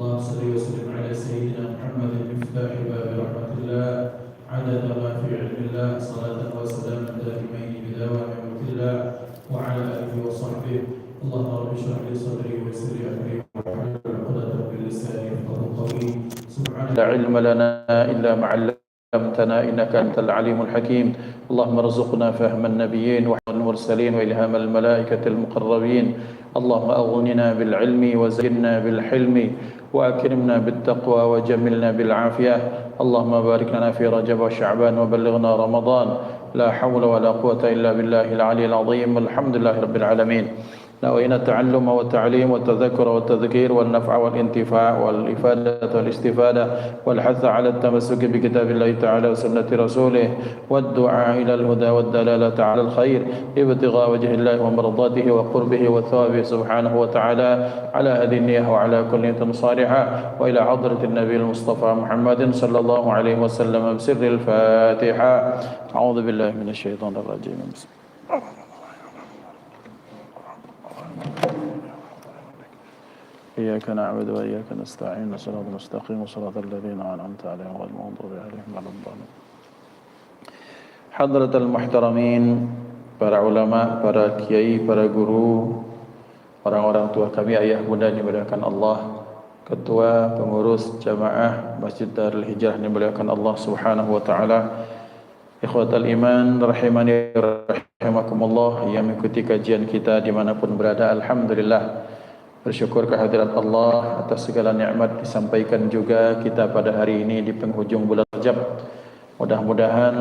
اللهم صل وسلم على سيدنا محمد مفتاح باب رحمة الله عدد ما في علم الله صلاة وسلاما دائمين بدوام ملك الله وعلى آله وصحبه. اللهم رب اشرح لي صدري ويسر لي أمري واحلل عقدة من لساني يفقهوا قولي. سبحانك لا علم لنا إلا ما علمتنا إنك أنت العليم الحكيم. اللهم ارزقنا فهم النبيين وحفظ المرسلين وإلهام الملائكة المقربين. اللهم أغننا بالعلم وزينا بالحلم وأكرمنا بالتقوى وجملنا بالعافية. اللهم بارك لنا في رجب وشعبان وبلغنا رمضان. لا حول ولا قوة إلا بالله العلي العظيم. الحمد لله رب العالمين. نوينا التعلم والتعليم والتذكر والتذكير والنفع والانتفاع والإفادة والاستفادة والحث على التمسك بكتاب الله تعالى وسنة رسوله والدعاء إلى الهدى والدلالة على الخير ابتغاء وجه الله ومرضاته وقربه وثوابه سبحانه وتعالى على هذه النية وعلى كل نية صالحة وإلى حضرة النبي المصطفى محمد صلى الله عليه وسلم بسر الفاتحة. أعوذ بالله من الشيطان الرجيم. بسم الله. إياك نعبد وإياك نستعين صراط المستقيم صراط الذين أنعمت عليهم غير المغضوب عليهم ولا الضالين. Hadratul muhtaramin, para ulama, para kiai, para guru, orang-orang tua kami, ayah bunda dimuliakan Allah, ketua pengurus jamaah Masjid Darul Hijrah dimuliakan Allah Subhanahu wa taala. Ikhwatal iman rahimani rahimakumullah yang mengikuti kajian kita dimanapun berada, alhamdulillah bersyukur kehadirat Allah atas segala nikmat disampaikan juga kita pada hari ini di penghujung bulan Rajab. Mudah-mudahan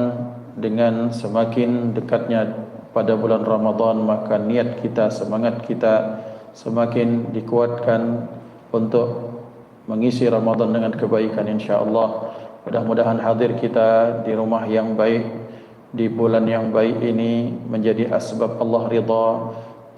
dengan semakin dekatnya pada bulan Ramadan maka niat kita, semangat kita semakin dikuatkan untuk mengisi Ramadan dengan kebaikan insya-Allah. Mudah-mudahan hadir kita di rumah yang baik di bulan yang baik ini menjadi asbab Allah ridha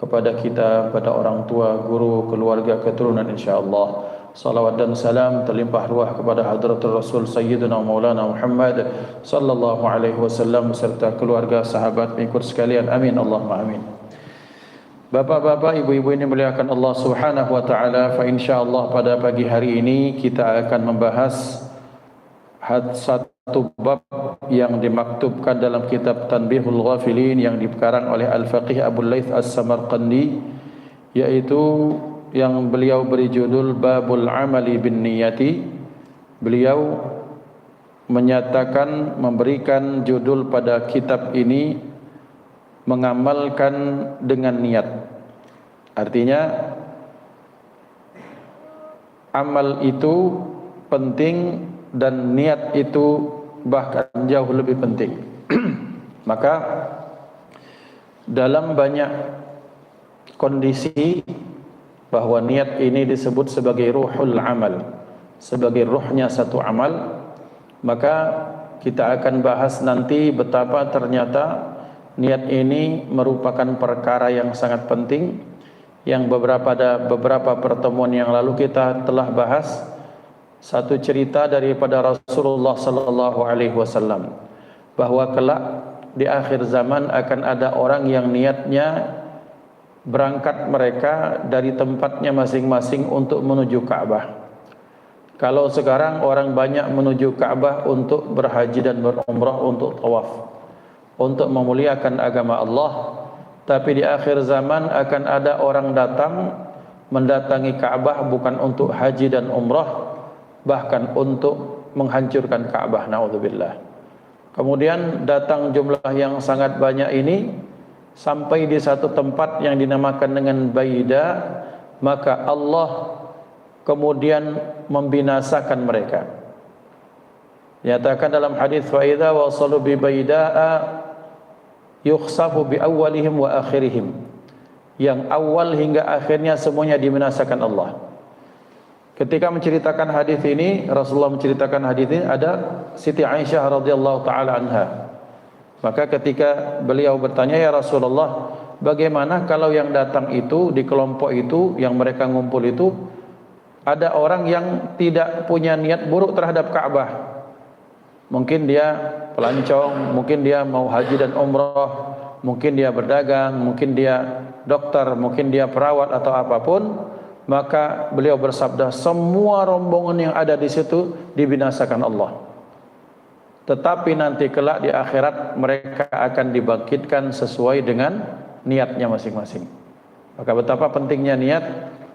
kepada kita, pada orang tua, guru, keluarga, keturunan insya-Allah. Salawat dan salam terlimpah ruah kepada hadratul Rasul Sayyidina Maulana Muhammad sallallahu alaihi wasallam beserta keluarga, sahabat, pengikut sekalian. Amin Allahumma amin. Bapak-bapak, ibu-ibu ini muliakan Allah Subhanahu wa taala. Fa insyaallah pada pagi hari ini kita akan membahas satu bab yang dimaktubkan dalam kitab Tanbihul Ghafilin yang dikarang oleh Al-Faqih Abu Laith As-Samarqandi, yaitu yang beliau beri judul Babul Amali bin Niyati. Beliau menyatakan, memberikan judul pada kitab ini mengamalkan dengan niat. Artinya amal itu penting dan niat itu bahkan jauh lebih penting. Maka dalam banyak kondisi bahwa niat ini disebut sebagai ruhul amal, sebagai ruhnya satu amal, maka kita akan bahas nanti betapa ternyata niat ini merupakan perkara yang sangat penting, yang beberapa pertemuan yang lalu kita telah bahas satu cerita daripada Rasulullah sallallahu alaihi wasallam bahwa kelak di akhir zaman akan ada orang yang niatnya berangkat mereka dari tempatnya masing-masing untuk menuju Ka'bah. Kalau sekarang orang banyak menuju Ka'bah untuk berhaji dan berumrah, untuk tawaf, untuk memuliakan agama Allah, tapi di akhir zaman akan ada orang datang mendatangi Ka'bah bukan untuk haji dan umrah, bahkan untuk menghancurkan Ka'bah, naudzubillah. Kemudian datang jumlah yang sangat banyak ini sampai di satu tempat yang dinamakan dengan Baida, maka Allah kemudian membinasakan mereka. Nyatakan dalam hadis fa idza wasalu bi Baidaa yukhsafu bi awwalihim wa akhirihim. Yang awal hingga akhirnya semuanya dibinasakan Allah. Ketika menceritakan hadis ini, Rasulullah menceritakan hadis ini, ada Siti Aisyah radhiyallahu taala anha. Maka ketika beliau bertanya, ya Rasulullah, bagaimana kalau yang datang itu di kelompok itu, yang mereka ngumpul itu, ada orang yang tidak punya niat buruk terhadap Ka'bah. Mungkin dia pelancong, mungkin dia mau haji dan umrah, mungkin dia berdagang, mungkin dia dokter, mungkin dia perawat atau apapun. maka beliau bersabda, semua rombongan yang ada di situ dibinasakan Allah. Tetapi nanti kelak di akhirat mereka akan dibangkitkan sesuai dengan niatnya masing-masing. Maka betapa pentingnya niat,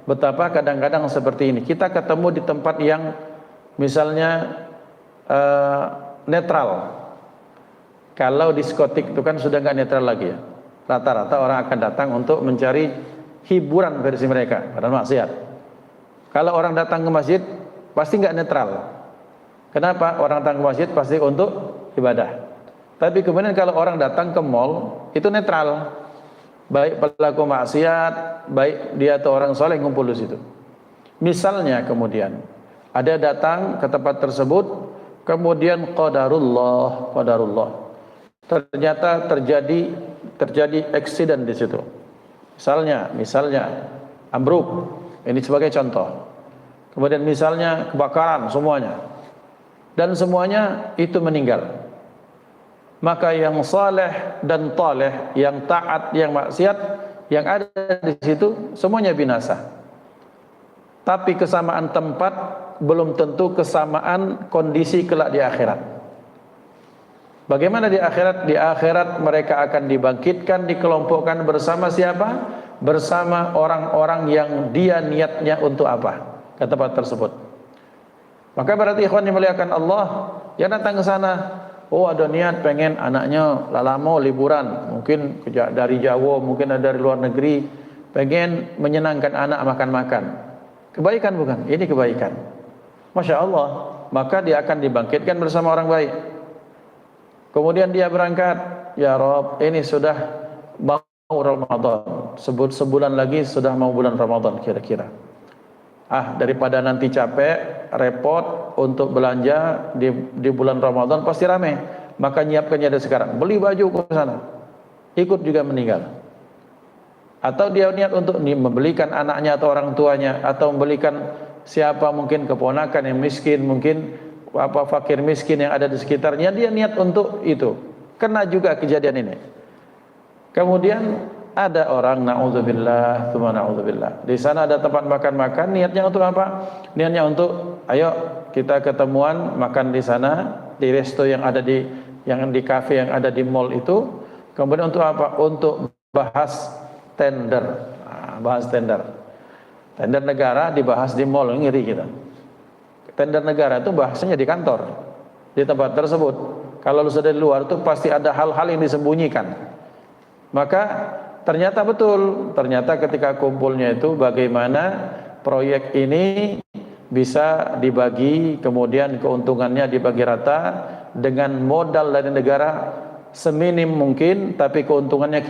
betapa kadang-kadang seperti ini. Kita ketemu di tempat yang misalnya netral. Kalau diskotik itu kan sudah nggak netral lagi ya. Rata-rata orang akan datang untuk mencari hiburan versi mereka, padahal maksiat. Kalau orang datang ke masjid pasti nggak netral. Kenapa? Orang datang ke masjid pasti untuk ibadah. Tapi kemudian kalau orang datang ke mall itu netral. Baik pelaku maksiat, baik dia atau orang soleh ngumpul di situ. Misalnya kemudian ada datang ke tempat tersebut, kemudian qadarullah, ternyata terjadi accident di situ. Misalnya ambruk, ini sebagai contoh. Kemudian misalnya kebakaran semuanya, dan semuanya itu meninggal. Maka yang saleh dan taleh, yang taat, yang maksiat, yang ada di situ semuanya binasa. Tapi kesamaan tempat belum tentu kesamaan kondisi kelak di akhirat. Bagaimana di akhirat? Di akhirat mereka akan dibangkitkan, dikelompokkan bersama siapa? Bersama orang-orang yang dia niatnya untuk apa? Ke tempat tersebut. Maka berarti ikhwan dimuliakan Allah, yang datang ke sana, oh ada niat pengen anaknya lalamo liburan, mungkin dari Jawa, mungkin dari luar negeri, pengen menyenangkan anak makan-makan. Kebaikan bukan? Ini kebaikan. Masya Allah. Maka dia akan dibangkitkan bersama orang baik. Kemudian dia berangkat, ya Rob, ini sudah mau Ramadan, sebulan lagi sudah mau bulan Ramadan kira-kira. Daripada nanti capek, repot untuk belanja di bulan Ramadan pasti ramai. Maka nyiapkannya dari sekarang. Beli baju ke sana. Ikut juga meninggal. Atau dia niat untuk membelikan anaknya atau orang tuanya, atau membelikan siapa mungkin keponakan yang miskin, mungkin fakir miskin yang ada di sekitarnya, dia niat untuk itu. Kena juga kejadian ini. Kemudian ada orang naudzubillah, tsumma naudzubillah. Di sana ada tempat makan-makan, niatnya untuk apa? Niatnya untuk ayo kita ketemuan makan di sana, di resto yang ada di kafe yang ada di mall itu. Kemudian untuk apa? Untuk bahas tender. Bahas tender. Tender negara dibahas di mall, ngiri kita. Tender negara itu bahasanya di kantor, di tempat tersebut. Kalau lu sudah di luar itu pasti ada hal-hal yang disembunyikan. Maka ternyata betul, ternyata ketika kumpulnya itu bagaimana proyek ini bisa dibagi, kemudian keuntungannya dibagi rata dengan modal dari negara seminim mungkin, tapi keuntungannya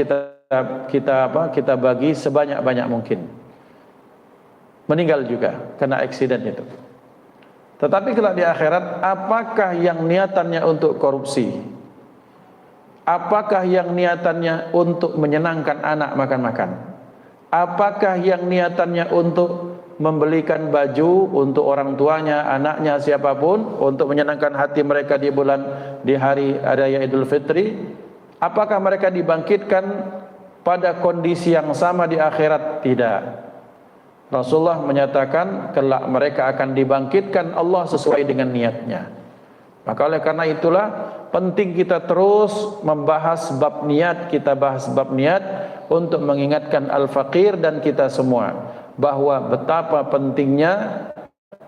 kita bagi sebanyak-banyak mungkin. Meninggal juga kena accident itu. Tetapi kelak di akhirat, apakah yang niatannya untuk korupsi? Apakah yang niatannya untuk menyenangkan anak makan-makan? Apakah yang niatannya untuk membelikan baju untuk orang tuanya, anaknya, siapapun, untuk menyenangkan hati mereka di hari raya Idul Fitri? Apakah mereka dibangkitkan pada kondisi yang sama di akhirat? Tidak. Rasulullah menyatakan kelak mereka akan dibangkitkan Allah sesuai dengan niatnya. Maka oleh karena itulah penting kita terus membahas bab niat, kita bahas bab niat untuk mengingatkan al-faqir dan kita semua bahwa betapa pentingnya,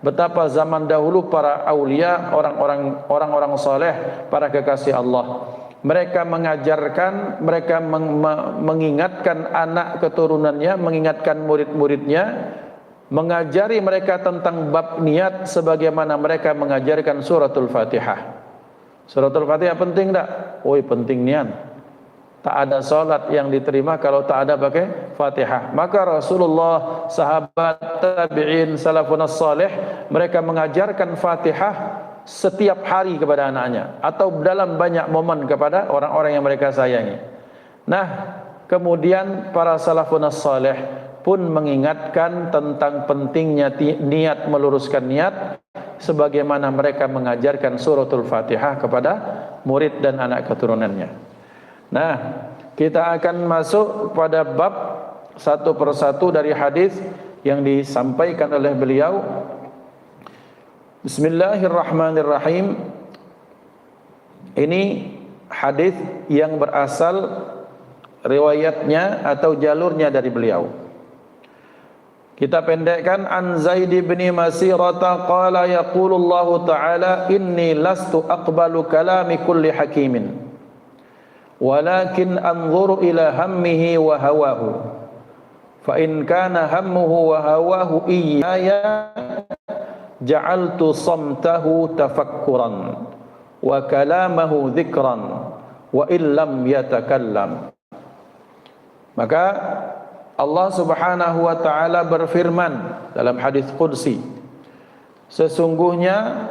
betapa zaman dahulu para aulia, orang-orang saleh, para kekasih Allah, mereka mengajarkan, mereka mengingatkan anak keturunannya, mengingatkan murid-muridnya, mengajari mereka tentang bab niat sebagaimana mereka mengajarkan suratul Fatihah. Suratul Fatihah penting tak? Penting niat. Tak ada salat yang diterima kalau tak ada pakai Fatihah. Maka Rasulullah, sahabat, tabi'in, salafun salih, mereka mengajarkan Fatihah setiap hari kepada anaknya atau dalam banyak momen kepada orang-orang yang mereka sayangi. Nah, kemudian para salafun salih pun mengingatkan tentang pentingnya niat, meluruskan niat sebagaimana mereka mengajarkan suratul Fatihah kepada murid dan anak keturunannya. Nah, kita akan masuk pada bab satu persatu dari hadis yang disampaikan oleh beliau. Bismillahirrahmanirrahim. Ini hadis yang berasal riwayatnya atau jalurnya dari beliau. Kita pendekkan, an Zaid bin Masirata qala yaqulullahu ta'ala inni lastu aqbalu kalami kulli hakimin walakin anzuru ila hammihi wa hawahu fa in kana hammuhu wa hawahu iyaya ja'altu samtahu tafakkuran wa kalamahu dhikran wa illam yatakallam. Maka Allah Subhanahu wa taala berfirman dalam hadis qudsi, sesungguhnya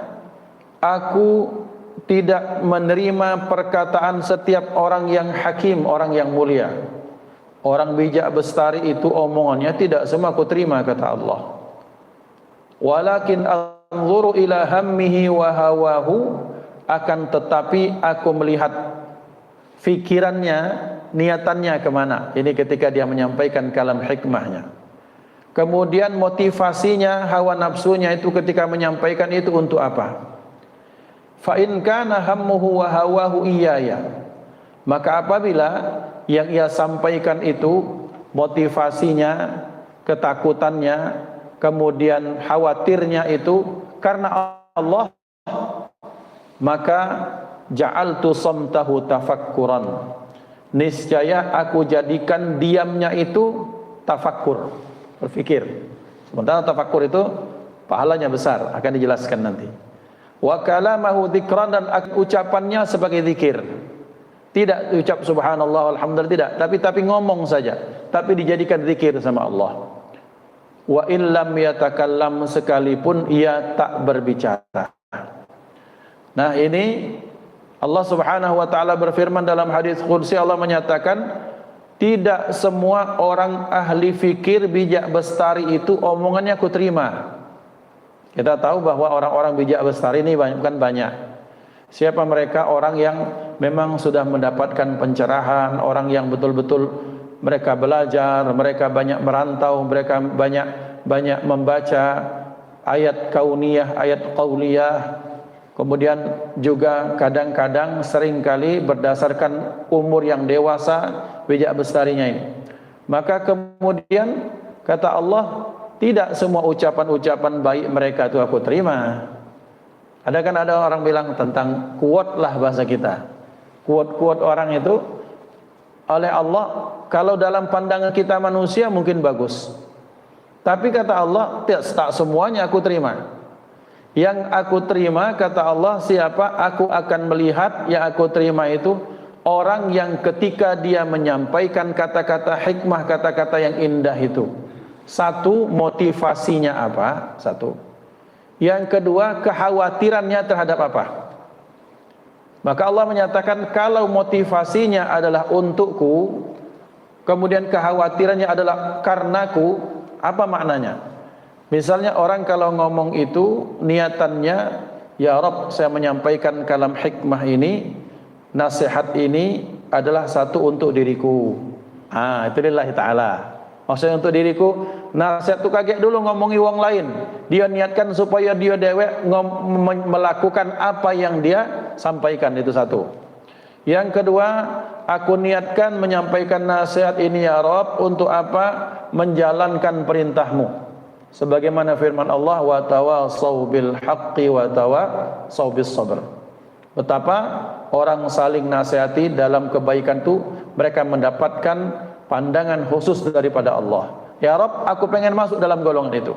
aku tidak menerima perkataan setiap orang yang hakim, orang yang mulia. Orang bijak bestari itu omongannya tidak semua aku terima, kata Allah. Walakin anzuru ila hammihi wa hawahu, akan tetapi aku melihat fikirannya, niatannya kemana. Ini ketika dia menyampaikan kalam hikmahnya. Kemudian motivasinya, hawa nafsunya itu ketika menyampaikan itu untuk apa. Fa in kana hammuhu wa hawahu iyaya, maka apabila yang ia sampaikan itu motivasinya, ketakutannya, kemudian khawatirnya itu karena Allah, maka ja'altu samtahu tafakkuran, niscaya aku jadikan diamnya itu tafakkur, berfikir. Sementara tafakkur itu pahalanya besar, akan dijelaskan nanti. Wa kalamahu dzikran, dan ucapannya sebagai zikir. Tidak ucap subhanallah alhamdulillah, tidak, tapi ngomong saja, tapi dijadikan zikir sama Allah. Wa illam yatakallam, sekalipun ia tak berbicara. Nah, ini Allah Subhanahu wa taala berfirman dalam hadis qudsi, Allah menyatakan tidak semua orang ahli fikir bijak bestari itu omongannya aku terima. Kita tahu bahwa orang-orang bijak bestari ini bukan banyak. Siapa mereka? Orang yang memang sudah mendapatkan pencerahan, orang yang betul-betul mereka belajar, mereka banyak merantau, mereka banyak membaca ayat kauniyah, ayat qauliyah. Kemudian juga kadang-kadang seringkali berdasarkan umur yang dewasa bijak bestarinya ini. Maka kemudian kata Allah, tidak semua ucapan-ucapan baik mereka itu aku terima. Ada orang bilang tentang quote lah bahasa kita. Quote orang itu oleh Allah, kalau dalam pandangan kita manusia mungkin bagus. Tapi kata Allah, tak semuanya aku terima. Yang aku terima, kata Allah, siapa? Aku akan melihat, yang aku terima itu orang yang ketika dia menyampaikan kata-kata hikmah, kata-kata yang indah itu, satu, motivasinya apa? Satu. Yang kedua, kekhawatirannya terhadap apa? Maka Allah menyatakan kalau motivasinya adalah untukku, kemudian kekhawatirannya adalah karenaku, apa maknanya? Misalnya orang kalau ngomong itu niatannya, ya Rabb, saya menyampaikan kalam hikmah ini, nasihat ini adalah satu untuk diriku. Itu lillahi ta'ala. Maksudnya untuk diriku, nasihat itu kaget dulu ngomongi wong lain. Dia niatkan supaya dia dewek melakukan apa yang dia sampaikan, itu satu. Yang kedua, aku niatkan menyampaikan nasihat ini ya Rabb untuk apa? Menjalankan perintahmu. Sebagaimana firman Allah, wa tawassaw bil haqqi wa tawassaw bis sabr. Betapa orang saling nasihati dalam kebaikan itu mereka mendapatkan pandangan khusus daripada Allah. Ya Rabb, aku pengen masuk dalam golongan itu.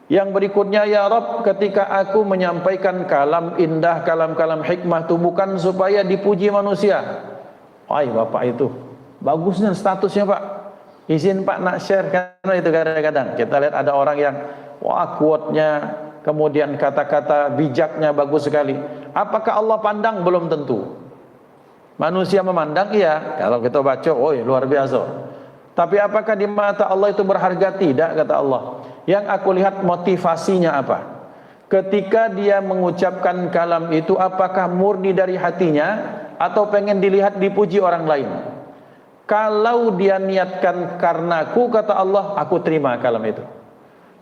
Yang berikutnya, ya Rabb, ketika aku menyampaikan kalam indah, kalam-kalam hikmah itu bukan supaya dipuji manusia. Wah, Bapak itu bagusnya statusnya Pak. Izin Pak nak share, karena itu kadang-kadang kita lihat ada orang yang wah quote-nya, kemudian kata-kata bijaknya bagus sekali. Apakah Allah pandang? Belum tentu. Manusia memandang, iya. Kalau kita baca, oh luar biasa. Tapi apakah di mata Allah itu berharga? Tidak, kata Allah. Yang aku lihat motivasinya apa. Ketika dia mengucapkan kalam itu, apakah murni dari hatinya atau pengen dilihat dipuji orang lain? Kalau dia niatkan karenaku, kata Allah, aku terima kalam itu.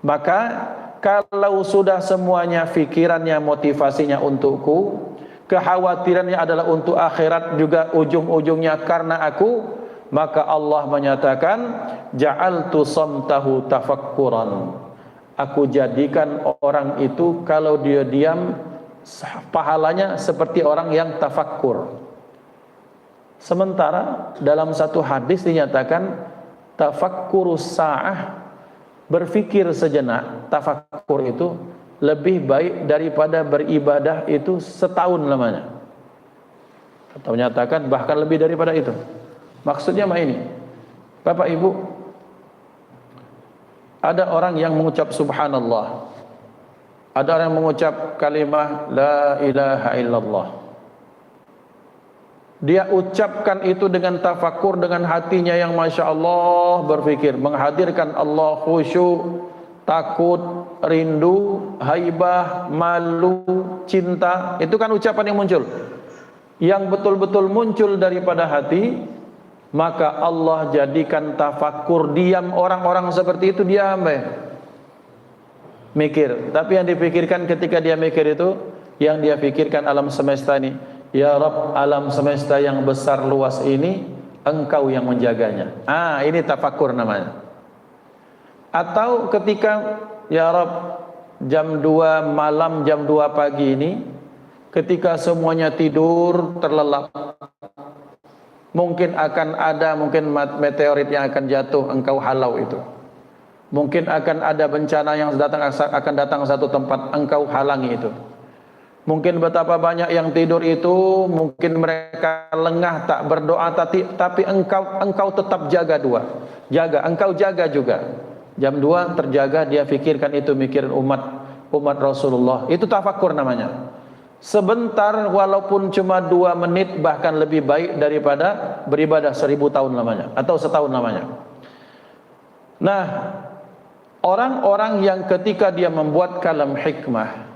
Maka kalau sudah semuanya fikirannya, motivasinya untukku, kekhawatirannya adalah untuk akhirat juga ujung-ujungnya karena aku, maka Allah menyatakan ja'altu samtahu tafakkuran. Aku jadikan orang itu kalau dia diam pahalanya seperti orang yang tafakkur. Sementara dalam satu hadis dinyatakan tafakkurus sa'ah, berfikir sejenak, tafakkur itu lebih baik daripada beribadah itu setahun lamanya. Atau menyatakan bahkan lebih daripada itu. Maksudnya mah ini, Bapak Ibu, ada orang yang mengucap subhanallah, ada orang yang mengucap kalimah la ilaha illallah. Dia ucapkan itu dengan tafakur, dengan hatinya yang Masya Allah, berfikir, menghadirkan Allah, khusyuk, takut, rindu, haibah, malu, cinta. Itu kan ucapan yang muncul, yang betul-betul muncul daripada hati. Maka Allah jadikan tafakur diam. Orang-orang seperti itu diam, mikir. Tapi yang dipikirkan ketika dia mikir itu, yang dia pikirkan alam semesta ini, ya Rabb, alam semesta yang besar luas ini Engkau yang menjaganya. Ini tafakur namanya. Atau ketika ya Rabb, jam 2 malam, jam 2 pagi ini, ketika semuanya tidur terlelap, mungkin akan ada meteorit yang akan jatuh, Engkau halau itu. Mungkin akan ada bencana yang akan datang satu tempat, Engkau halangi itu. Mungkin betapa banyak yang tidur itu, mungkin mereka lengah tak berdoa, tapi engkau tetap jaga, engkau jaga juga. Jam 2 terjaga, dia fikirkan itu, mikirin umat Rasulullah. Itu tafakur namanya. Sebentar, walaupun cuma 2 menit, bahkan lebih baik daripada beribadah 1000 tahun lamanya, atau setahun lamanya. Nah, orang-orang yang ketika dia membuat kalam hikmah,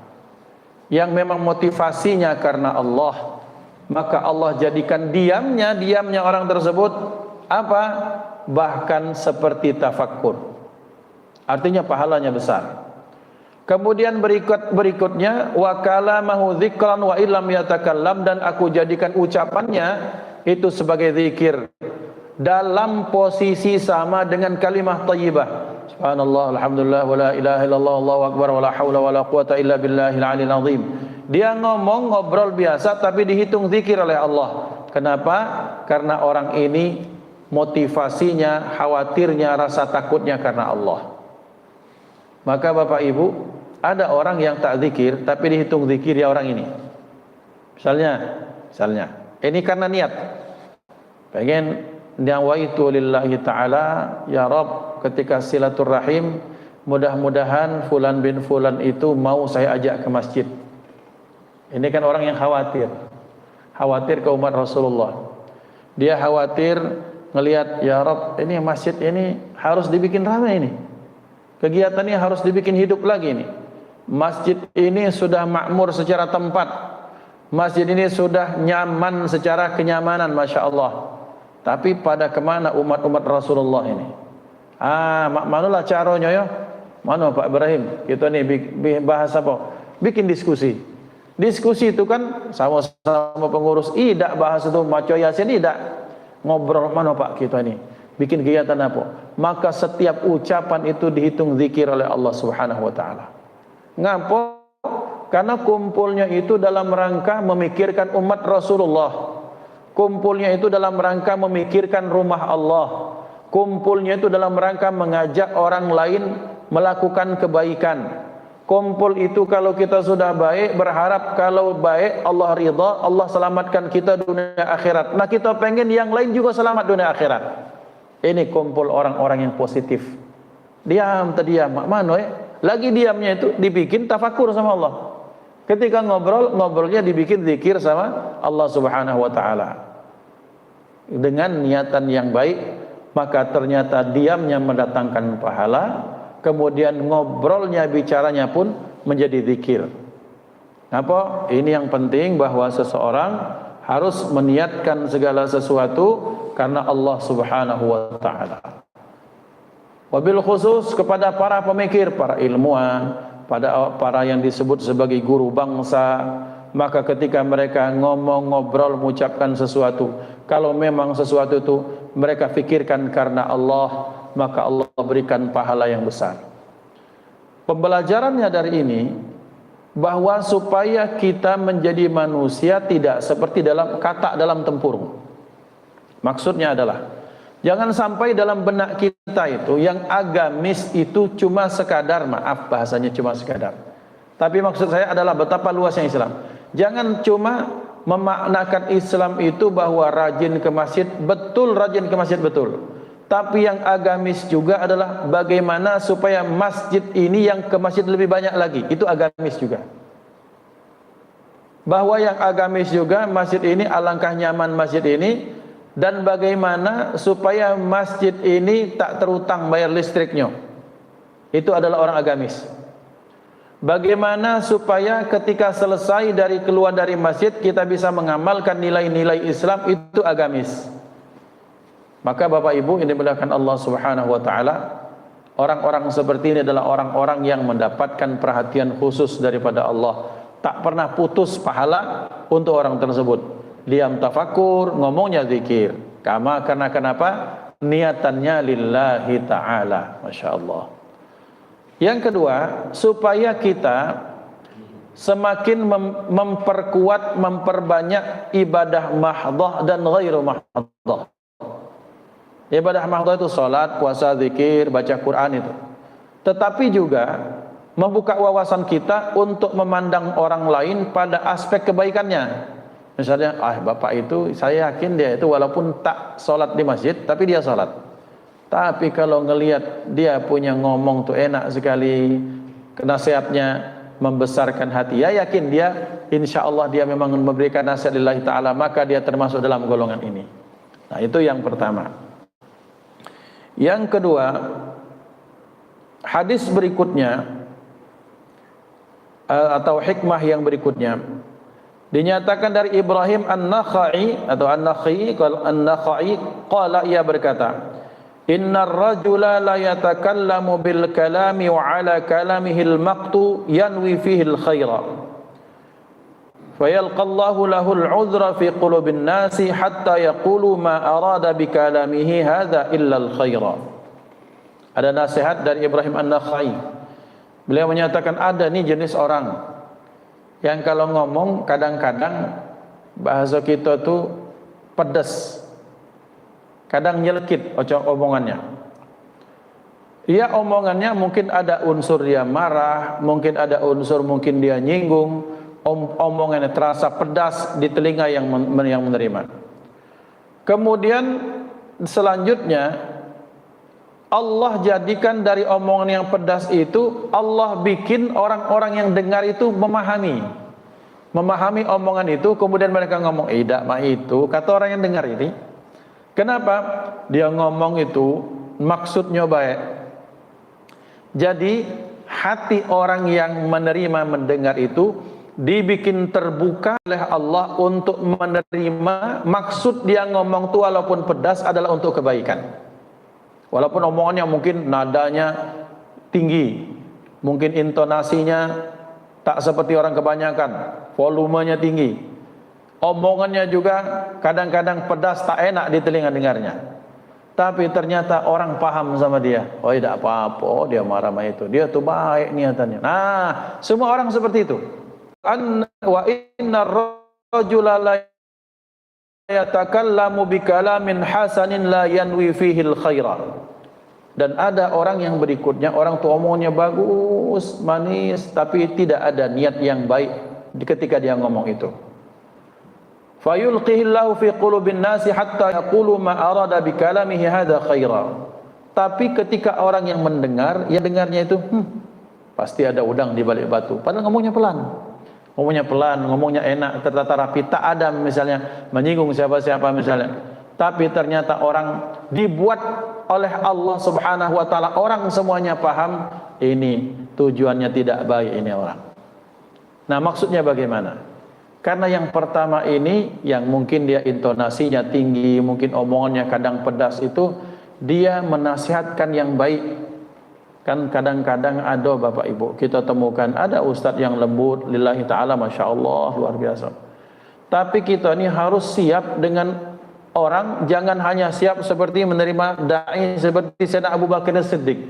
yang memang motivasinya karena Allah, maka Allah jadikan diamnya orang tersebut apa? Bahkan seperti tafakkur. Artinya pahalanya besar. Kemudian berikutnya wa kalamahu dzikran wa illam yatakallam, dan aku jadikan ucapannya itu sebagai zikir dalam posisi sama dengan kalimah thayyibah. Subhanallah, alhamdulillah, wa la ilaha illallah, Allahu akbar, wa la haula wa la quwata illa billahil aliyil azim. Dia ngobrol biasa tapi dihitung zikir oleh Allah. Kenapa? Karena orang ini motivasinya, khawatirnya, rasa takutnya karena Allah. Maka Bapak Ibu, ada orang yang tak zikir tapi dihitung zikir ya orang ini. Misalnya ini karena niat pengen nawaitu lillahi ta'ala, ya Rabb, ketika silaturahim, mudah-mudahan fulan bin fulan itu mau saya ajak ke masjid. Ini kan orang yang khawatir ke umat Rasulullah. Dia khawatir ngelihat, ya Rabb, ini masjid ini harus dibikin ramai ini. Kegiatan ini harus dibikin hidup lagi ini. Masjid ini sudah makmur secara tempat. Masjid ini sudah nyaman secara kenyamanan, Masya Allah. Tapi pada kemana umat-umat Rasulullah ini? Manalah caranya ya? Mana Pak Ibrahim? Kita ni bahas apa? Bikin diskusi. Diskusi itu kan sama-sama pengurus. Tidak bahas itu maco yasin, tidak. Ngobrol mana Pak kita ni? Bikin kegiatan apa? Maka setiap ucapan itu dihitung zikir oleh Allah Subhanahu wa taala. Ngapa? Karena kumpulnya itu dalam rangka memikirkan umat Rasulullah. Kumpulnya itu dalam rangka memikirkan rumah Allah. Kumpulnya itu dalam rangka mengajak orang lain melakukan kebaikan. Kumpul itu kalau kita sudah baik, berharap kalau baik Allah ridha, Allah selamatkan kita dunia akhirat. Nah, kita pengen yang lain juga selamat dunia akhirat. Ini kumpul orang-orang yang positif. Diam, mana lagi diamnya itu dibikin tafakur sama Allah. Ketika ngobrolnya dibikin zikir sama Allah Subhanahu wa taala. Dengan niatan yang baik, maka ternyata diamnya mendatangkan pahala, kemudian ngobrolnya, bicaranya pun menjadi zikir. Apa? Ini yang penting, bahwa seseorang harus meniatkan segala sesuatu karena Allah Subhanahu wa taala. Wabil khusus kepada para pemikir, para ilmuwan, pada para yang disebut sebagai guru bangsa, maka ketika mereka ngomong, ngobrol, mengucapkan sesuatu, kalau memang sesuatu itu mereka fikirkan karena Allah, maka Allah berikan pahala yang besar. Pembelajarannya dari ini, bahwa supaya kita menjadi manusia tidak seperti dalam kata dalam tempurung. Maksudnya adalah, jangan sampai dalam benak kita itu yang agamis itu cuma sekadar, maaf bahasanya cuma sekadar. Tapi maksud saya adalah betapa luasnya Islam. Jangan cuma memaknakan Islam itu bahwa rajin ke masjid, betul rajin ke masjid betul. Tapi yang agamis juga adalah bagaimana supaya masjid ini yang ke masjid lebih banyak lagi. Itu agamis juga. Bahwa yang agamis juga masjid ini, alangkah nyaman masjid ini, dan bagaimana supaya masjid ini tak terutang bayar listriknya. Itu adalah orang agamis. Bagaimana supaya ketika selesai dari keluar dari masjid kita bisa mengamalkan nilai-nilai Islam, itu agamis. Maka Bapak Ibu ini dimuliakan Allah Subhanahu wa taala, orang-orang seperti ini adalah orang-orang yang mendapatkan perhatian khusus daripada Allah. Tak pernah putus pahala untuk orang tersebut. Diam tafakur, ngomongnya zikir. Karena kenapa? Niatannya lillahi ta'ala. Masya Allah. Yang kedua, supaya kita semakin memperkuat, memperbanyak ibadah mahdhah dan ghairu mahdhah. Ibadah mahdhah itu salat, puasa, zikir, baca Quran itu. Tetapi juga membuka wawasan kita untuk memandang orang lain pada aspek kebaikannya. Misalnya, bapak itu saya yakin dia itu walaupun tak salat di masjid, tapi dia salat. Tapi kalau ngelihat dia punya ngomong tuh enak sekali, nasihatnya membesarkan hati, ya yakin dia, insya Allah dia memang memberikan nasihat lillahi ta'ala, maka dia termasuk dalam golongan ini. Nah itu yang pertama. Yang kedua, hadis berikutnya atau hikmah yang berikutnya dinyatakan dari Ibrahim An-Nakhai atau An-Nakhai qala, ia berkata, innar rajula la yatakallamu bil kalami wa ala kalamihi al maqtu yanwi fihi al khaira fayalqallahu lahu al udhra fi qulubin nasi hatta yaqulu ma arada bi kalamihi hadha illa al khaira. Ada nasihat dari Ibrahim An-Nakhai. Beliau menyatakan ada nih jenis orang yang kalau ngomong kadang-kadang bahasa kita tuh pedas, kadang nyelkit omongannya. Dia omongannya mungkin ada unsur dia marah, mungkin ada unsur mungkin dia nyinggung, omongannya terasa pedas di telinga yang menerima. Kemudian selanjutnya Allah jadikan dari omongan yang pedas itu, Allah bikin orang-orang yang dengar itu memahami omongan itu, kemudian mereka ngomong, tidak mah itu, kata orang yang dengar ini. Kenapa? Dia ngomong itu maksudnya baik. Jadi hati orang yang menerima mendengar itu dibikin terbuka oleh Allah untuk menerima maksud dia ngomong itu walaupun pedas adalah untuk kebaikan. Walaupun omongannya mungkin nadanya tinggi, mungkin intonasinya tak seperti orang kebanyakan, volumenya tinggi, omongannya juga kadang-kadang pedas tak enak di telinga dengarnya. Tapi ternyata orang paham sama dia. Oh tidak apa-apa, oh, dia marah sama itu, dia tuh baik niatannya. Nah, semua orang seperti itu. Wa innar rajula la yatakallamu bikalamin hasanin la yanwi fihi al-khaira. Dan ada orang yang berikutnya, orang tuh omongannya bagus, manis, tapi tidak ada niat yang baik ketika dia ngomong itu. Fayulqihillahu fi qulubin nasi hatta yaqulu ma arada bikalamihi hadza khaira. Tapi ketika orang yang mendengar, ya dengarnya itu pasti ada udang di balik batu. Padahal ngomongnya pelan, ngomongnya enak, tertata rapi, tak ada misalnya menyinggung siapa-siapa misalnya. Tapi ternyata orang dibuat oleh Allah Subhanahu wa taala, orang semuanya paham ini tujuannya tidak baik ini orang. Nah, maksudnya bagaimana? Karena yang pertama ini yang mungkin dia intonasinya tinggi, mungkin omongannya kadang pedas, itu dia menasihatkan yang baik. Kan kadang-kadang ada Bapak Ibu kita temukan ada ustadz yang lembut, lillahi ta'ala, Masya Allah, luar biasa. Tapi kita ini harus siap dengan orang, jangan hanya siap seperti menerima da'i seperti Sayyidina Abu Bakar As-Siddiq.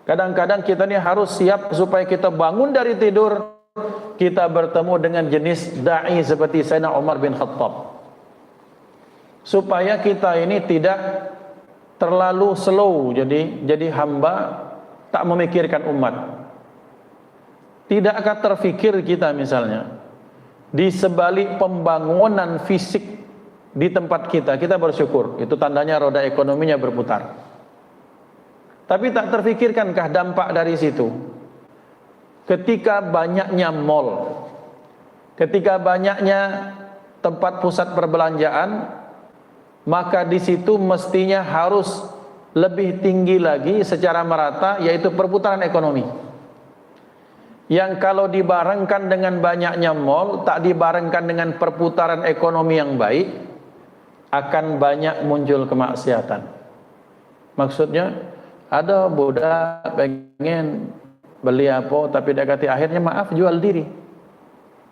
Kadang-kadang kita ini harus siap supaya kita bangun dari tidur, kita bertemu dengan jenis da'i seperti Sayyidina Umar bin Khattab, supaya kita ini tidak terlalu slow, jadi hamba tak memikirkan umat. Tidakkah terfikir kita misalnya di sebalik pembangunan fisik di tempat kita bersyukur, itu tandanya roda ekonominya berputar. Tapi tak terfikirkankah dampak dari situ? Ketika banyaknya mall, ketika banyaknya tempat pusat perbelanjaan, maka di situ mestinya harus lebih tinggi lagi secara merata, yaitu perputaran ekonomi. Yang kalau dibarengkan dengan banyaknya mall, tak dibarengkan dengan perputaran ekonomi yang baik, akan banyak muncul kemaksiatan. Maksudnya, ada budak pengen beli apa, tapi dia kata akhirnya maaf jual diri.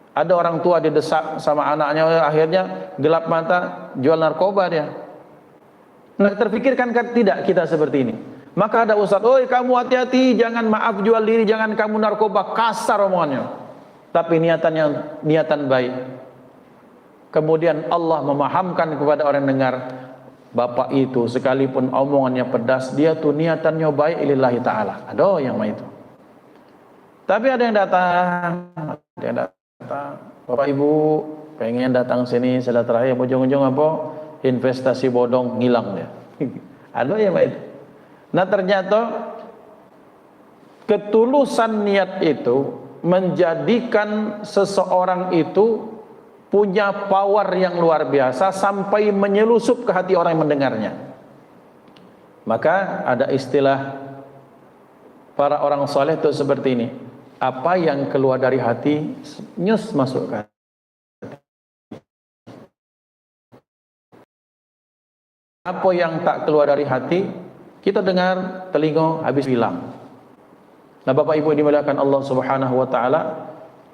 Ada orang tua didesak sama anaknya, akhirnya gelap mata jual narkoba dia. Nah, terfikirkan kan tidak kita seperti ini? Maka ada ustaz, oi kamu hati-hati, jangan maaf jual diri, jangan kamu narkoba, kasar omongannya. Tapi niatannya niatan baik. Kemudian Allah memahamkan kepada orang yang dengar, bapak itu sekalipun omongannya pedas, dia tuh niatannya baik lillahi ta'ala. Ada yang itu. Tapi ada yang datang, Bapak Ibu pengen datang sini silaturahim, ujung-ujung apa? Investasi bodong ngilang dia. Ada yang itu. Nah, ternyata ketulusan niat itu menjadikan seseorang itu punya power yang luar biasa sampai menyelusup ke hati orang yang mendengarnya. Maka ada istilah para orang soleh itu seperti ini. Apa yang keluar dari hati, nyus masukkan. Apa yang tak keluar dari hati, kita dengar, telinga habis hilang. Nah, Bapak Ibu dimuliakan Allah Subhanahu wa taala,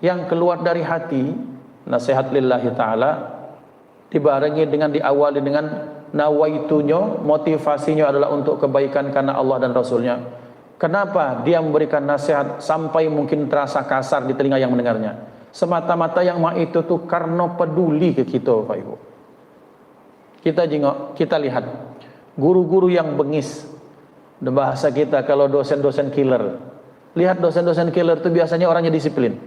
yang keluar dari hati, nasihat lillahi taala, dibarengi dengan diawali dengan nawaitunya, motivasinya adalah untuk kebaikan karena Allah dan Rasulnya. Kenapa dia memberikan nasihat sampai mungkin terasa kasar di telinga yang mendengarnya? Semata-mata yang itu tuh karena peduli ke kita, Bapak Ibu. Kita jengok, kita lihat guru-guru yang bengis. Bahasa kita kalau dosen-dosen killer. Lihat dosen-dosen killer itu biasanya orangnya disiplin.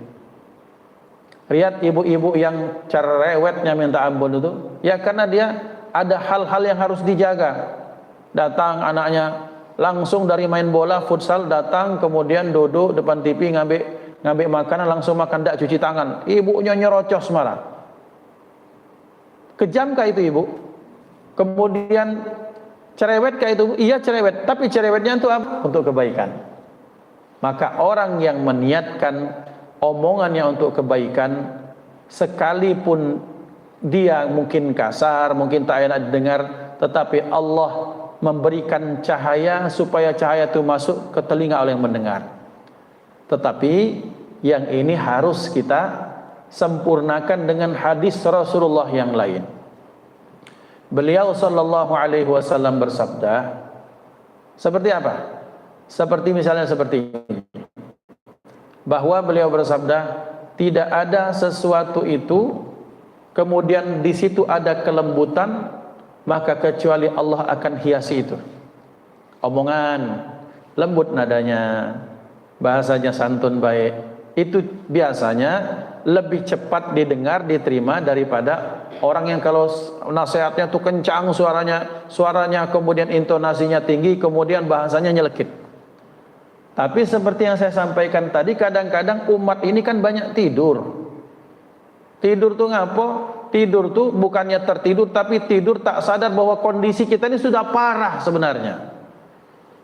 Lihat ibu-ibu yang cerewetnya minta ampun itu, ya karena dia ada hal-hal yang harus dijaga. Datang anaknya langsung dari main bola futsal, datang kemudian duduk depan TV ngambil makanan, langsung makan, tak cuci tangan. Ibunya nyerocos marah. Kejamkah itu ibu? Kemudian cerewetkah itu? Iya cerewet, tapi cerewetnya itu apa? Untuk kebaikan. Maka orang yang meniatkan omongannya untuk kebaikan, sekalipun dia mungkin kasar, mungkin tak enak didengar, tetapi Allah memberikan cahaya supaya cahaya itu masuk ke telinga oleh yang mendengar. Tetapi yang ini harus kita sempurnakan dengan hadis Rasulullah yang lain. Beliau sallallahu alaihi wasallam bersabda seperti apa? Seperti misalnya seperti ini, bahwa beliau bersabda, tidak ada sesuatu itu kemudian di situ ada kelembutan, maka kecuali Allah akan hiasi itu. Omongan lembut nadanya, bahasanya santun baik, itu biasanya lebih cepat didengar, diterima daripada orang yang kalau nasihatnya tuh kencang suaranya kemudian intonasinya tinggi, kemudian bahasanya nyelekit. Tapi seperti yang saya sampaikan tadi, kadang-kadang umat ini kan banyak tidur. Tidur tuh ngapa? Tidur tuh bukannya tertidur, tapi tidur tak sadar bahwa kondisi kita ini sudah parah sebenarnya.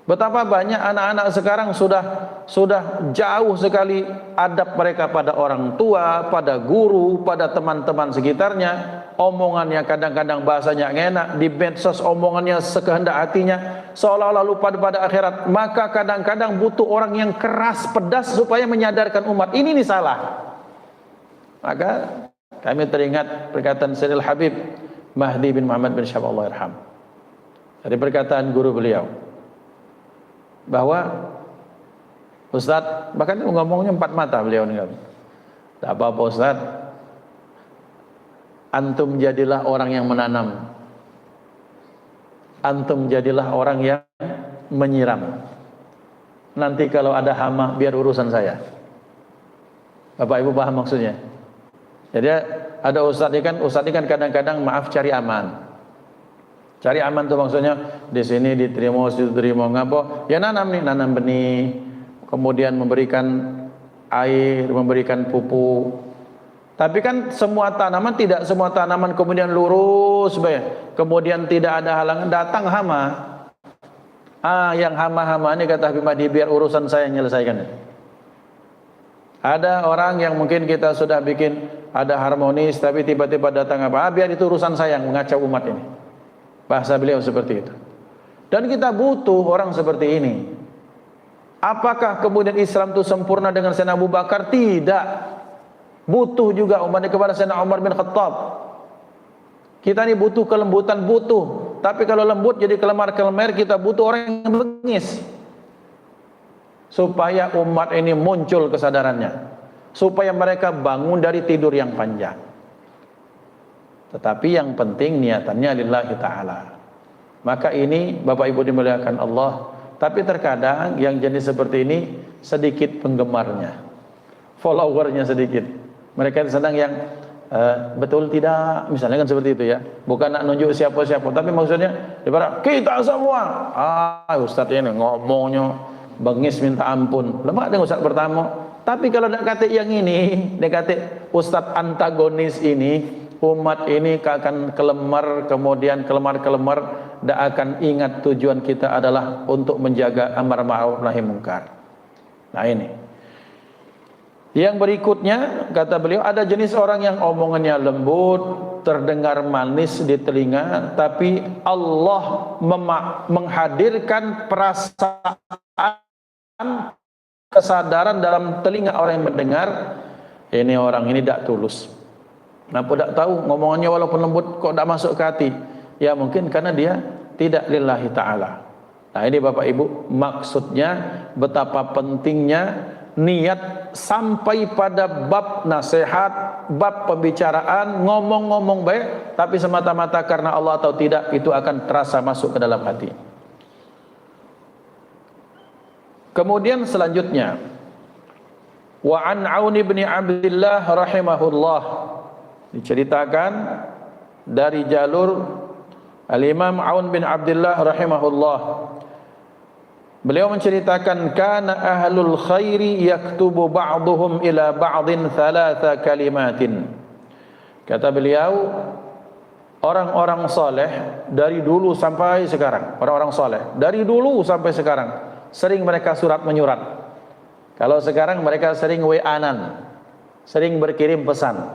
Betapa banyak anak-anak sekarang sudah jauh sekali adab mereka pada orang tua, pada guru, pada teman-teman sekitarnya. Omongannya kadang-kadang bahasanya enak, di medsos omongannya sekehendak hatinya, seolah-olah lupa pada akhirat. Maka kadang-kadang butuh orang yang keras, pedas supaya menyadarkan umat ini salah. Maka kami teringat perkataan Sayyidil Habib Mahdi bin Muhammad bin Syahab Allah Irham. Dari perkataan guru beliau, bahwa Ustaz, bahkan ngomongnya 4 mata beliau nih. Tak apa-apa Ustaz, antum jadilah orang yang menanam, antum jadilah orang yang menyiram. Nanti kalau ada hama biar urusan saya. Bapak Ibu paham maksudnya? Jadi ada Ustaz ini kan kadang-kadang maaf cari aman. Cari aman tuh maksudnya di sini diterima, situ diterima, ngapa? Ya nanam nih, nanam benih, kemudian memberikan air, memberikan pupuk. Tapi kan tidak semua tanaman kemudian lurus, kemudian tidak ada halangan, datang hama. Yang hama-hama ini kata Habib Mahdi biar urusan saya yang menyelesaikan. Ada orang yang mungkin kita sudah bikin ada harmonis, tapi tiba-tiba datang apa? Biar itu urusan saya yang mengacau umat ini. Bahasa beliau seperti itu. Dan kita butuh orang seperti ini. Apakah kemudian Islam itu sempurna dengan Sayyidina Abu Bakar? Tidak. Butuh juga umat kepada Sayyidina Umar bin Khattab. Kita ini butuh kelembutan, butuh. Tapi kalau lembut jadi kelemar-kelemar, kita butuh orang yang bengis. Supaya umat ini muncul kesadarannya. Supaya mereka bangun dari tidur yang panjang. Tetapi yang penting niatannya lillahi ta'ala. Maka ini Bapak Ibu dimuliakan Allah. Tapi terkadang yang jenis seperti ini sedikit penggemarnya, followernya sedikit. Mereka sedang yang betul tidak, misalnya kan seperti itu ya. Bukan nak nunjuk siapa-siapa, tapi maksudnya ibarat kita semua. Ustaz ini ngomongnya bengis minta ampun. Lemak dengan Ustaz pertama. Tapi kalau nak kata yang ini, dia kata Ustaz antagonis ini, umat ini akan kelemar, kemudian kelemar-kelemar, tidak akan ingat tujuan kita adalah untuk menjaga amar ma'ruf nahi munkar. Nah ini. Yang berikutnya kata beliau, ada jenis orang yang omongannya lembut, terdengar manis di telinga, tapi Allah menghadirkan perasaan kesadaran dalam telinga orang yang mendengar. Ini orang ini tidak tulus. Kenapa tak tahu ngomongannya walaupun lembut kok tak masuk ke hati? Ya mungkin karena dia tidak lillahi ta'ala. Nah ini Bapak Ibu, maksudnya betapa pentingnya niat sampai pada bab nasihat, bab pembicaraan, ngomong-ngomong baik, tapi semata-mata karena Allah atau tidak, itu akan terasa masuk ke dalam hati. Kemudian selanjutnya, wa an Aun bin Abdullah rahimahullah, diceritakan dari jalur Al-Imam Aun bin Abdullah rahimahullah. Beliau menceritakan kana ahlul khairi yaktubu ba'duhum ila ba'din thalatha kalimatin. Kata beliau, orang-orang saleh dari dulu sampai sekarang, orang-orang saleh dari dulu sampai sekarang sering mereka surat menyurat. Kalau sekarang mereka sering WA-an, sering berkirim pesan.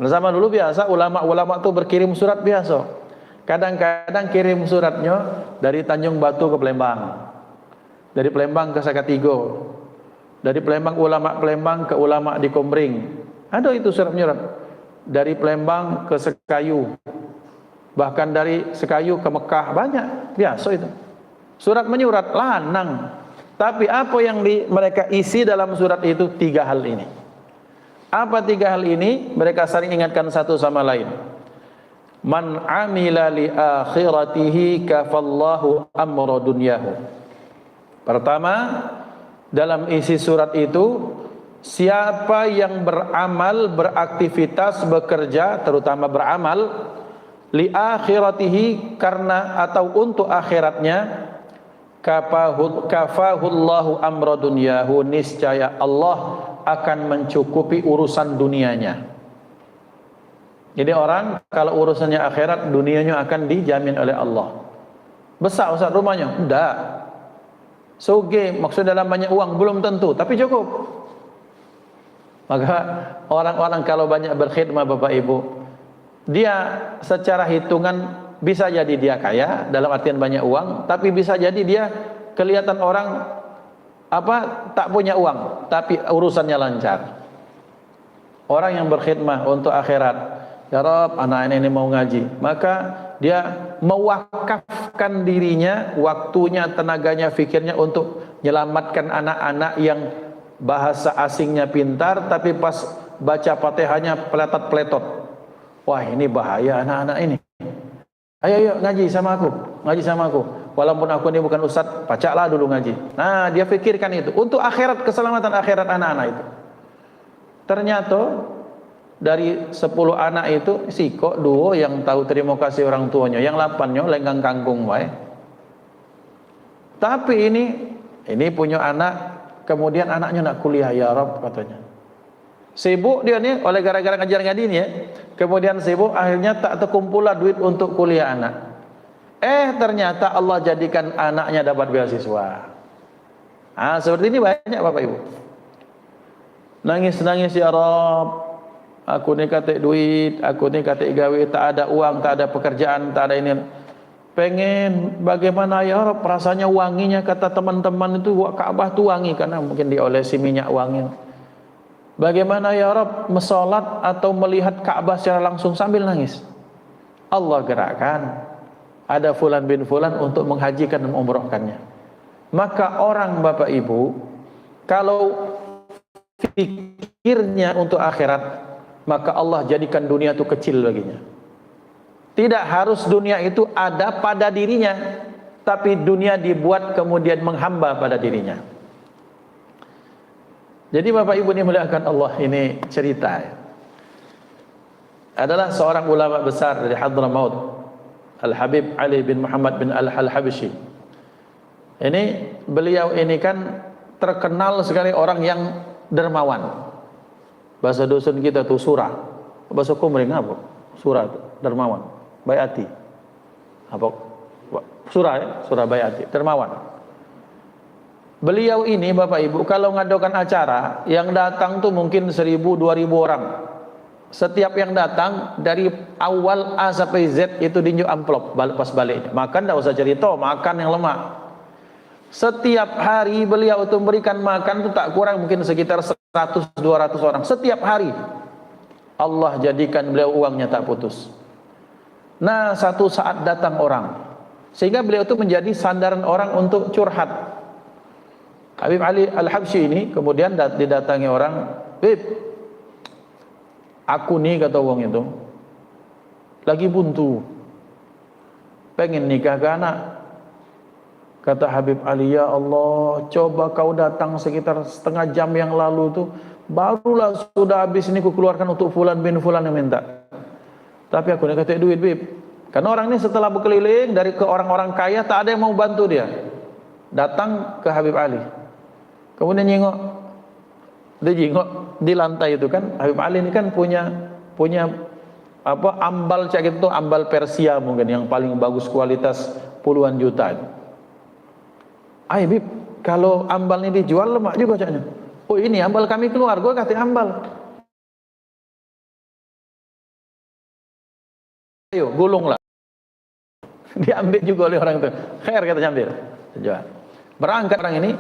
Zaman dulu biasa ulama-ulama itu berkirim surat biasa. Kadang-kadang kirim suratnya dari Tanjung Batu ke Palembang, dari Palembang ke Sakatigo, dari Palembang ulama Palembang ke ulama di Komering. Ada itu surat menyurat. Dari Palembang ke Sekayu, bahkan dari Sekayu ke Mekah, banyak, biasa itu. Surat menyurat lanang. Tapi apa yang mereka isi dalam surat itu? 3 hal ini. Apa 3 hal ini? Mereka saling ingatkan satu sama lain. Man amila li akhiratihi kafallahu amra dunyahu. Pertama, dalam isi surat itu, siapa yang beramal, beraktivitas, bekerja, terutama beramal li akhiratihi, karena atau untuk akhiratnya, kafahullahu amra dunyahu, niscaya Allah akan mencukupi urusan dunianya. Jadi orang kalau urusannya akhirat, dunianya akan dijamin oleh Allah. Besar Ustaz rumahnya? Enggak. Soge maksudnya dalam banyak uang belum tentu, tapi cukup. Maka orang-orang kalau banyak berkhidmah Bapak Ibu, dia secara hitungan bisa jadi dia kaya dalam artian banyak uang, tapi bisa jadi dia kelihatan orang tak punya uang, tapi urusannya lancar. Orang yang berkhidmah untuk akhirat, ya Rabb, anak ini mau ngaji, maka dia mewakafkan dirinya, waktunya, tenaganya, fikirnya untuk menyelamatkan anak-anak yang bahasa asingnya pintar, tapi pas baca Fatihahnya peletot-peletot. Wah, ini bahaya anak-anak ini. Ayo ngaji sama aku, ngaji sama aku. Walaupun aku ini bukan ustaz, bacalah dulu ngaji. Nah, dia fikirkan itu untuk akhirat, keselamatan akhirat anak-anak itu. Ternyata dari 10 anak itu siko 2 yang tahu terima kasih orang tuanya, yang 8-nya lenggang kangkung wae. Tapi ini punya anak, kemudian anaknya nak kuliah, ya Rabb katanya. Sibuk dia nih oleh gara-gara ngajar ngaji nih ya. Kemudian sibuk, akhirnya tak terkumpulah duit untuk kuliah anak. Ternyata Allah jadikan anaknya dapat beasiswa. Seperti ini banyak Bapak Ibu. Nangis-nangis, ya Rabb, aku ni katik duit, aku ni katik gawe, tak ada uang, tak ada pekerjaan, tak ada ini. Pengen bagaimana ya Rabb, rasanya wanginya, kata teman-teman itu Ka'bah tu wangi karena mungkin diolesi minyak wangi. Bagaimana ya Rabb mesolat atau melihat Ka'bah secara langsung sambil nangis. Allah gerakkan ada fulan bin fulan untuk menghajikan dan umrohkannya. Maka orang Bapak Ibu kalau fikirnya untuk akhirat, maka Allah jadikan dunia itu kecil baginya. Tidak harus dunia itu ada pada dirinya, tapi dunia dibuat kemudian menghamba pada dirinya. Jadi Bapak Ibu ini muliakan Allah, ini cerita adalah seorang ulama besar dari Hadramaut, Al-Habib Ali bin Muhammad bin Al-Habsyi. Ini beliau ini kan terkenal sekali orang yang dermawan. Bahasa dusun kita tuh surah. Bahasa kumring apa? Surah itu dermawan. Bayati. Apa? Surah ya? Surah Bayati. Dermawan. Beliau ini Bapak Ibu kalau ngadakan acara yang datang tuh mungkin 1.000 2.000 orang. Setiap yang datang dari awal A sampai Z itu dinjuk amplop pas balik. Makan enggak usah cerita, makan yang lemak. Setiap hari beliau itu memberikan makan itu tak kurang mungkin sekitar 100-200 orang setiap hari. Allah jadikan beliau uangnya tak putus. Nah, satu saat datang orang sehingga beliau itu menjadi sandaran orang untuk curhat. Habib Ali Al-Habsyi ini kemudian didatangi orang, "Bib, aku nih," kata wong itu, "lagi buntu, pengen nikah ke anak." Kata Habib Ali, "Ya Allah, coba kau datang sekitar setengah jam yang lalu tuh, barulah sudah habis ini ku keluarkan untuk fulan bin fulan yang minta. Tapi aku nak kata duit, Bib." Karena orang ini setelah berkeliling dari ke orang-orang kaya, tak ada yang mau bantu dia. Datang ke Habib Ali. Kemudian dia jengok di lantai itu kan. Habib Ali ini kan punya ambal cak itu, ambal Persia mungkin yang paling bagus kualitas puluhan juta. "Ay Bib, kalau ambal ini dijual lemak juga caknya." "Oh, ini ambal kami keluarga," kata ambal. "Ayo gulunglah." Diambil juga oleh orang itu. "Khair," katanya, ambil. Jual. Berangkat orang ini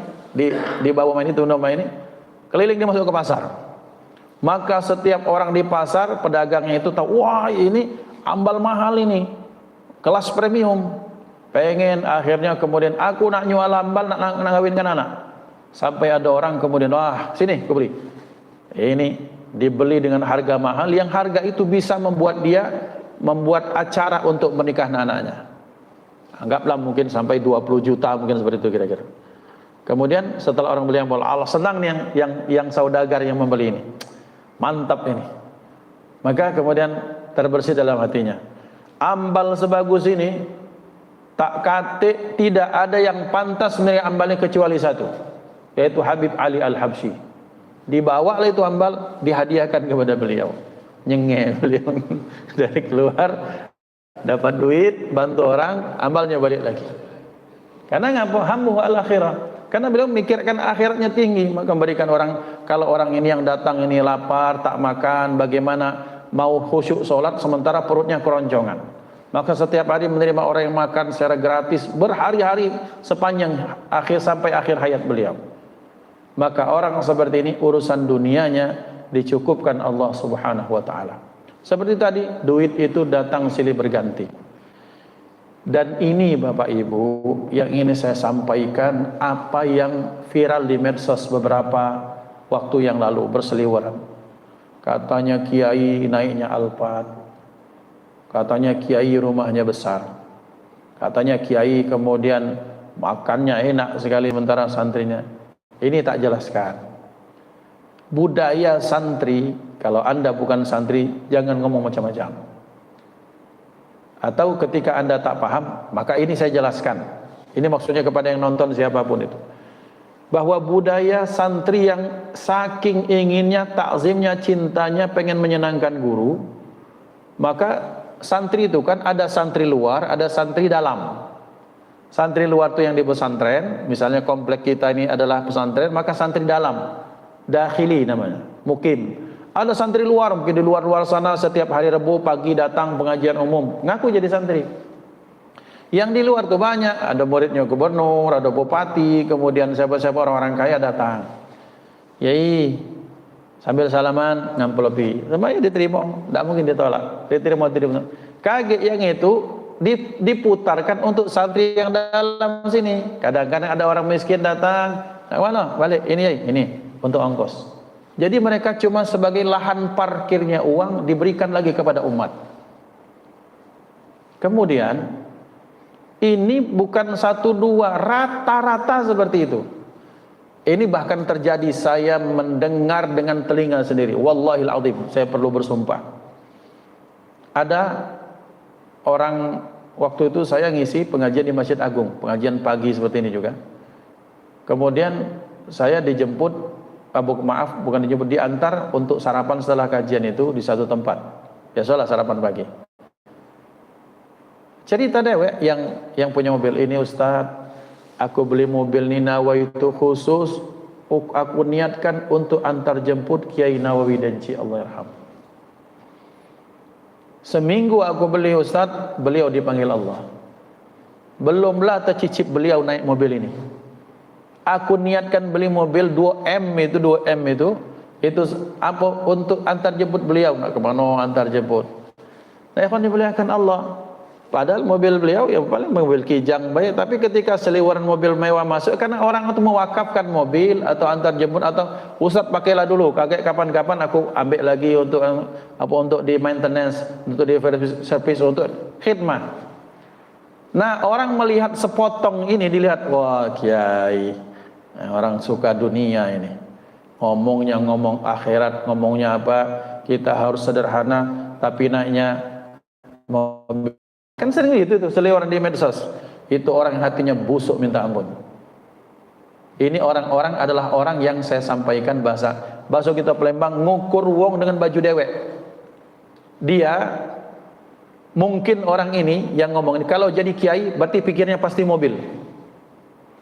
dibawa main itu nama ini, keliling dia masuk ke pasar. Maka setiap orang di pasar, pedagangnya itu tahu, wah ini ambal mahal ini, kelas premium. Pengen akhirnya kemudian aku nak nyual ambal, nak ngawinkan anak. Sampai ada orang kemudian, wah sini aku beli. Ini dibeli dengan harga mahal, yang harga itu bisa membuat dia membuat acara untuk menikahkan anaknya. Anggaplah mungkin sampai 20 juta mungkin seperti itu kira-kira. Kemudian setelah orang beli ambal, Allah senang nih yang saudagar yang membeli ini. Mantap ini. Maka kemudian terbersih dalam hatinya. Ambal sebagus ini tak kate tidak ada yang pantas menerima ambalnya kecuali satu, yaitu Habib Ali Al-Habsyi. Dibawa lah itu ambal, dihadiahkan kepada beliau. Nyenge beliau dari keluar, dapat duit, bantu orang, ambalnya balik lagi. Karena ngapa? Hammu al-akhirah. Karena beliau memikirkan akhiratnya tinggi, maka memberikan orang, kalau orang ini yang datang ini lapar, tak makan, bagaimana mau khusyuk sholat sementara perutnya keroncongan. Maka setiap hari menerima orang yang makan secara gratis berhari-hari sepanjang sampai akhir hayat beliau. Maka orang seperti ini urusan dunianya dicukupkan Allah Subhanahu wa taala. Seperti tadi, duit itu datang silih berganti. Dan ini Bapak Ibu yang ini saya sampaikan apa yang viral di medsos beberapa waktu yang lalu berseliweran. Katanya kiai naiknya Alphard, katanya kiai rumahnya besar, katanya kiai kemudian makannya enak sekali sementara santrinya. Ini tak jelaskan. Budaya santri, kalau Anda bukan santri jangan ngomong macam-macam. Atau ketika Anda tak paham, maka ini saya jelaskan. Ini maksudnya kepada yang nonton siapapun itu. Bahwa budaya santri yang saking inginnya, takzimnya, cintanya, pengen menyenangkan guru, maka santri itu kan ada santri luar, ada santri dalam. Santri luar itu yang di pesantren, misalnya komplek kita ini adalah pesantren, maka santri dalam, dakhili namanya, mukim. Ada santri luar, mungkin di luar-luar sana setiap hari Rabu pagi datang pengajian umum, ngaku jadi santri. Yang di luar tuh banyak, ada muridnya gubernur, ada bupati, kemudian siapa-siapa orang-orang kaya datang. Yai, sambil salaman ngamplopi, semuanya diterima, tidak mungkin ditolak, diterima. Kaget yang itu diputarkan untuk santri yang dalam sini. Kadang-kadang ada orang miskin datang, mana balik ini untuk ongkos. Jadi mereka cuma sebagai lahan parkirnya uang diberikan lagi kepada umat. Kemudian ini bukan satu dua, rata-rata seperti itu. Ini bahkan terjadi, saya mendengar dengan telinga sendiri. Wallahil azim, saya perlu bersumpah. Ada orang, waktu itu saya ngisi pengajian di Masjid Agung, pengajian pagi seperti ini juga. Kemudian saya dijemput, bukan dijemput, diantar untuk sarapan setelah kajian itu di satu tempat. Biasalah sarapan pagi. Cerita dewek yang punya mobil ini, Ustaz, aku beli mobil ini nawaitu khusus, aku niatkan untuk antar jemput Kiai Nawawi Denci, Allah yarham. Seminggu aku beli Ustaz, beliau dipanggil Allah. Belumlah tercicip beliau naik mobil ini. Aku niatkan beli mobil 2M itu apa untuk antar jemput beliau, nak ke mana antar jemput. Nah, ikhwan dimuliakan Allah. Padahal mobil beliau yang paling mobil kijang baik, tapi ketika seliweran mobil mewah masuk, karena orang itu mewakafkan mobil atau antar jemput, atau Ustaz pakailah dulu, kaget kapan-kapan aku ambil lagi untuk di maintenance, untuk di service, untuk khidmat. Nah, orang melihat sepotong ini, dilihat, wah kiai, orang suka dunia ini, ngomongnya ngomong akhirat, ngomongnya apa, kita harus sederhana, tapi naiknya mobil. Kan sering gitu tuh, seliweran di medsos. Itu orang hatinya busuk minta ampun. Ini orang-orang adalah orang yang saya sampaikan bahasa kita Palembang, ngukur wong dengan baju dewek. Dia mungkin orang ini yang ngomong ini, kalau jadi kiai berarti pikirnya pasti mobil,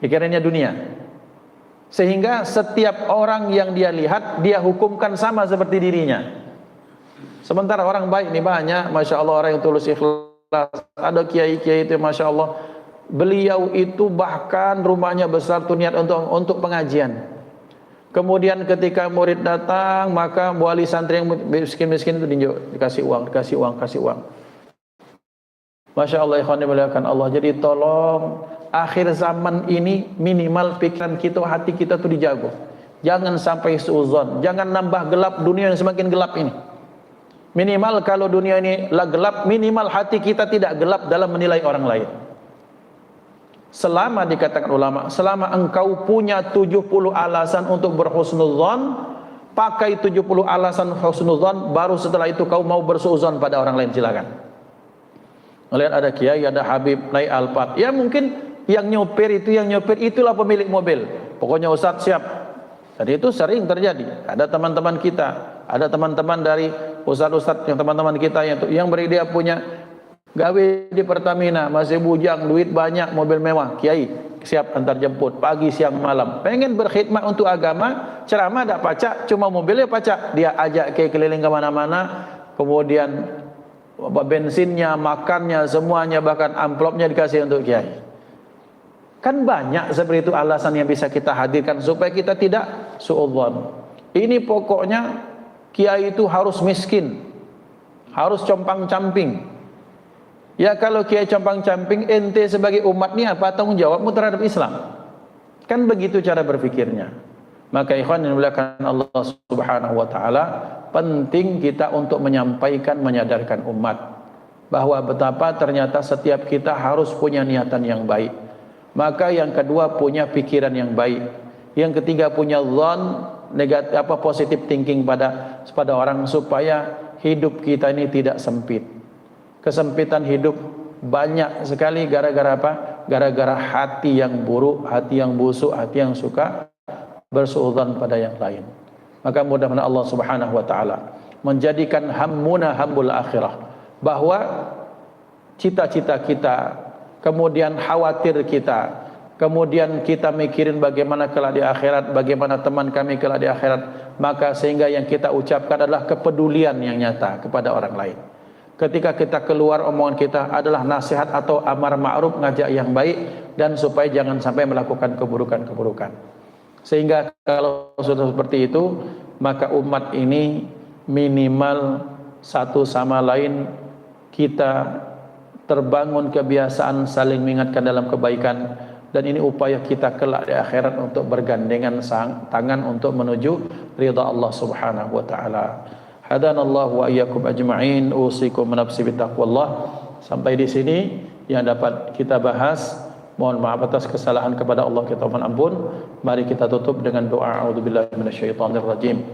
pikirannya dunia. Sehingga setiap orang yang dia lihat, dia hukumkan sama seperti dirinya. Sementara orang baik ini banyak, Masya Allah, orang yang tulus ikhlas. Ada kiai-kiai itu, Masya Allah, beliau itu bahkan rumahnya besar tuh niat untuk pengajian. Kemudian ketika murid datang, maka wali santri yang miskin-miskin itu dikasih uang. Masya Allah, ikhwan dimuliakan Allah. Jadi tolong, akhir zaman ini minimal pikiran kita, hati kita tuh dijaga. Jangan sampai suuzon, jangan nambah gelap dunia yang semakin gelap ini. Minimal kalau dunia ini lah gelap, minimal hati kita tidak gelap dalam menilai orang lain. Selama dikatakan ulama, selama engkau punya 70 alasan untuk berhusnudzon, pakai 70 alasan husnudzon, baru setelah itu kau mau bersuudzon pada orang lain, silakan. Melihat ada kiai, ada habib naik Alphard, ya mungkin yang nyopir itulah pemilik mobil. Pokoknya Ustaz siap. Dan itu sering terjadi. Ada teman-teman kita, ada teman-teman dari ustaz-ustaz yang teman-teman kita yang dia punya gawe di Pertamina, masih bujang, duit banyak, mobil mewah, kiai siap antar jemput pagi siang malam, pengen berkhidmat untuk agama, ceramah tak pacak, cuma mobilnya pacak, dia ajak ke keliling ke mana-mana, kemudian bensinnya, makannya, semuanya, bahkan amplopnya dikasih untuk kiai. Kan banyak seperti itu alasan yang bisa kita hadirkan supaya kita tidak suudzon. Ini pokoknya kiai itu harus miskin, harus compang-camping. Ya kalau kiai compang-camping, ente sebagai umat ni apa tanggung jawabmu terhadap Islam? Kan begitu cara berfikirnya. Maka ikhwan yang dimuliakan Allah Subhanahu wa taala, penting kita untuk menyampaikan, menyadarkan umat bahwa betapa ternyata setiap kita harus punya niatan yang baik. Maka yang kedua punya pikiran yang baik. Yang ketiga punya zon negatif, positive thinking pada orang supaya hidup kita ini tidak sempit. Kesempitan hidup banyak sekali gara-gara apa? Gara-gara hati yang buruk, hati yang busuk, hati yang suka bersuudzon pada yang lain. Maka mudah-mudahan Allah Subhanahu wa taala menjadikan hammuna hammul akhirah, bahwa cita-cita kita, kemudian khawatir kita, kemudian kita mikirin bagaimana kelak di akhirat, bagaimana teman kami kelak di akhirat, maka sehingga yang kita ucapkan adalah kepedulian yang nyata kepada orang lain. Ketika kita keluar, omongan kita adalah nasihat atau amar ma'ruf, ngajak yang baik, dan supaya jangan sampai melakukan keburukan-keburukan. Sehingga kalau sudah seperti itu, maka umat ini minimal satu sama lain kita terbangun kebiasaan saling mengingatkan dalam kebaikan, dan ini upaya kita kelak di akhirat untuk bergandengan tangan untuk menuju ridha Allah Subhanahu wa taala. Hadanallahu wa iyyakum ajma'in, usikum nafsi bittaqwallah. Sampai di sini yang dapat kita bahas. Mohon maaf atas kesalahan kepada Allah, kita mohon ampun. Mari kita tutup dengan doa. A'udzubillahi minasyaitonir rajim.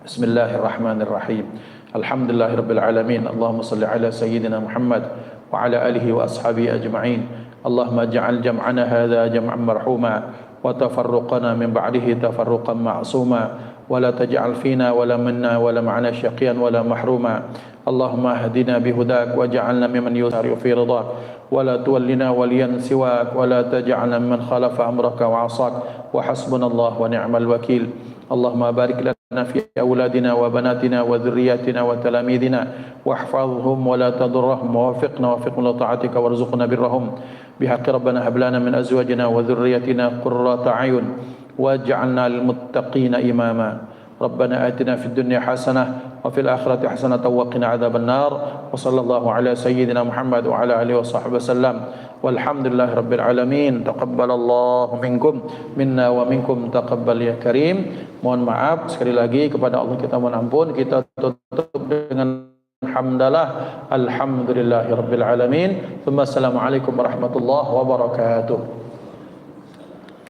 Bismillahirrahmanirrahim. Alhamdulillahirabbil alamin. Allahumma shalli ala sayyidina Muhammad wa ala alihi wa ashabihi ajma'in. Allahumma ij'al jam'ana hadza jam'an marhuma wa tafarruqana min ba'dihi tafarruqan ma'suma wa la taj'al fina wa la minna wa la ma'ana syaqiyan wa la mahruma. Allahumma hadina bihudak waj'alna mimman yusari'u fi ridak wa la tuwallina waliyan siwak wa la taj'alna mimman khalafa amraka wa 'asak wa hasbunallahu wa ni'mal wakil. Allahumma barik lana fi awladina wa banatina wa dhurriyyatina wa talamidina wahfazhum wa la tadurrahum wa waffiqna li ta'atika warzuqna birrahum bihaqqi rabbana hab lana min azwajina wa dhurriyyatina qurrata a'yun waj'alna lil muttaqina imama. Rabbana atina fid dunya hasanah wa fil akhirati hasanah wa qina adzabannar. Wa sallallahu ala sayyidina Muhammad wa ala alihi wa sahbihi wasallam. Walhamdulillahi rabbil alamin. Taqabbalallahu minkum minna wa minkum taqabbal ya karim. Mohon maaf sekali lagi kepada Allah kita mohon ampun. Kita tutup dengan hamdalah alhamdulillahi rabbil alamin. Assalamualaikum warahmatullahi wabarakatuh.